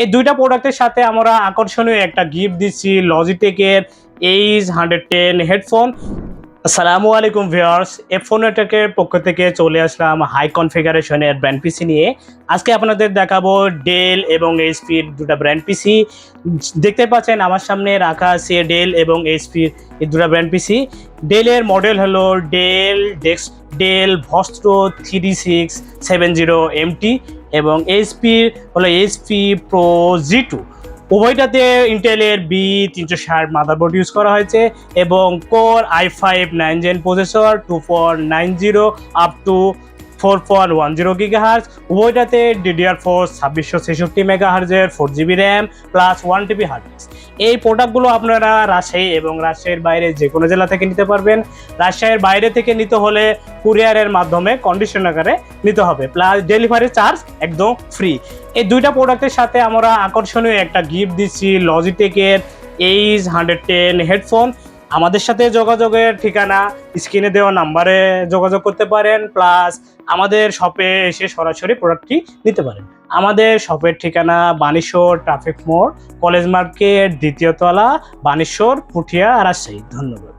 এই দুইটা প্রোডাক্টের সাথে আমরা আকর্ষণীয় একটা গিফট দিচ্ছি, লজিটেকের এইচ 110 হেডফোন। আসসালামু আলাইকুম ভিউয়ার্স, এফোন নেটওয়ার্কের পক্ষ থেকে চলে আসলাম হাই কনফিগারেশনের ব্র্যান্ড পিসি নিয়ে। আজকে আপনাদের দেখাবো ডেল এবং এইচপির দুটো ব্র্যান্ড পিসি। দেখতে পাচ্ছেন আমার সামনে রাখা আছে ডেল এবং এইচপির এই দুটো ব্র্যান্ড পিসি। ডেলের মডেল হলো ডেল ভস্ট্রো 3670 MT এবং এইচপির হলো এইচপি প্রো জি2। উভয়টাতে ইন্টেলের B360 মাদারবোর্ড ইউজ করা হয়েছে এবং core i5 9 gen processor 2490 up to 4.10 GHz। উভয়টাতে DDR4 2666 MHz 4GB RAM plus 1TB hard disk. এই প্রোডাক্টগুলো আপনারা রাজশাহী এবং রাজশাহীর বাইরে যে কোনো জেলা থেকে নিতে পারবেন। রাজশাহীর বাইরে থেকে নিতে হলে কুরিয়ারের মাধ্যমে কন্ডিশন আকারে নিতে হবে, প্লাস ডেলিভারি চার্জ একদম ফ্রি। এই দুইটা প্রোডাক্টের সাথে আমরা আকর্ষণীয় একটা গিফট দিচ্ছি, লজিটেকের এইচ 110 হেডফোন। আমাদের সাথে যোগাযোগের ঠিকানা স্ক্রিনে দেওয়া নাম্বারে যোগাযোগ করতে পারেন, প্লাস আমাদের শপে এসে সরাসরি প্রোডাক্টটি নিতে পারেন। আমাদের শপের ঠিকানা বানেশ্বর ট্রাফিক মোড়, কলেজ মার্কেট, দ্বিতীয় তলা, বানেশ্বর, পুঠিয়া, রাজশাহী। ধন্যবাদ।